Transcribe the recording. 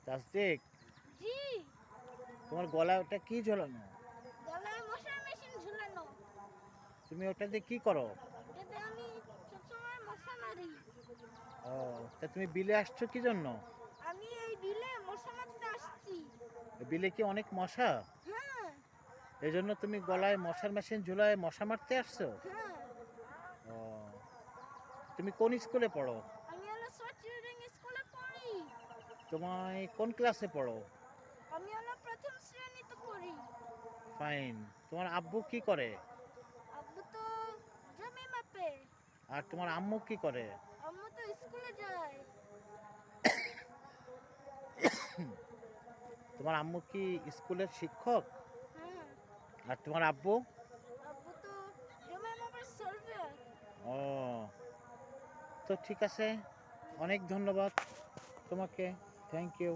তাসদিক, জি। তোমার গলায় ওটা কি ঝোলানো? গলায় মশার মেশিন ঝুলানো। তুমি ওটা দিয়ে কি করো? এটাতে আমি সবসময় মশা মারি। ও, তা তুমি বিলে আসছো কি জন্য? আমি এই বিলে মশা মারতে আসছি। বিলে কি অনেক মশা? হ্যাঁ, এই জন্য তুমি গলায় মশার মেশিন ঝুলায় মশা মারতে আসছো? হ্যাঁ। ও, তুমি কোন স্কুলে পড়ো? আমি হলো শর্ট চিলড্রেন স্কুলে পড়ি। তোমায় কোন ক্লাসে পড়ো? আমি হলো প্রথম শ্রেণীতে পড়ি। ফাইন। তোমার আব্বু কি করে? আব্বু তো জমি মাপে। আর তোমার আম্মু কি করে? আম্মু তো স্কুলে যায়। তোমার আম্মু কি স্কুলের শিক্ষক? হ্যাঁ, আর তোমার আব্বু? আব্বু তো জমি মাপার সার্ভেয়ার। ও, তো ঠিক আছে। অনেক ধন্যবাদ তোমাকে। Thank you.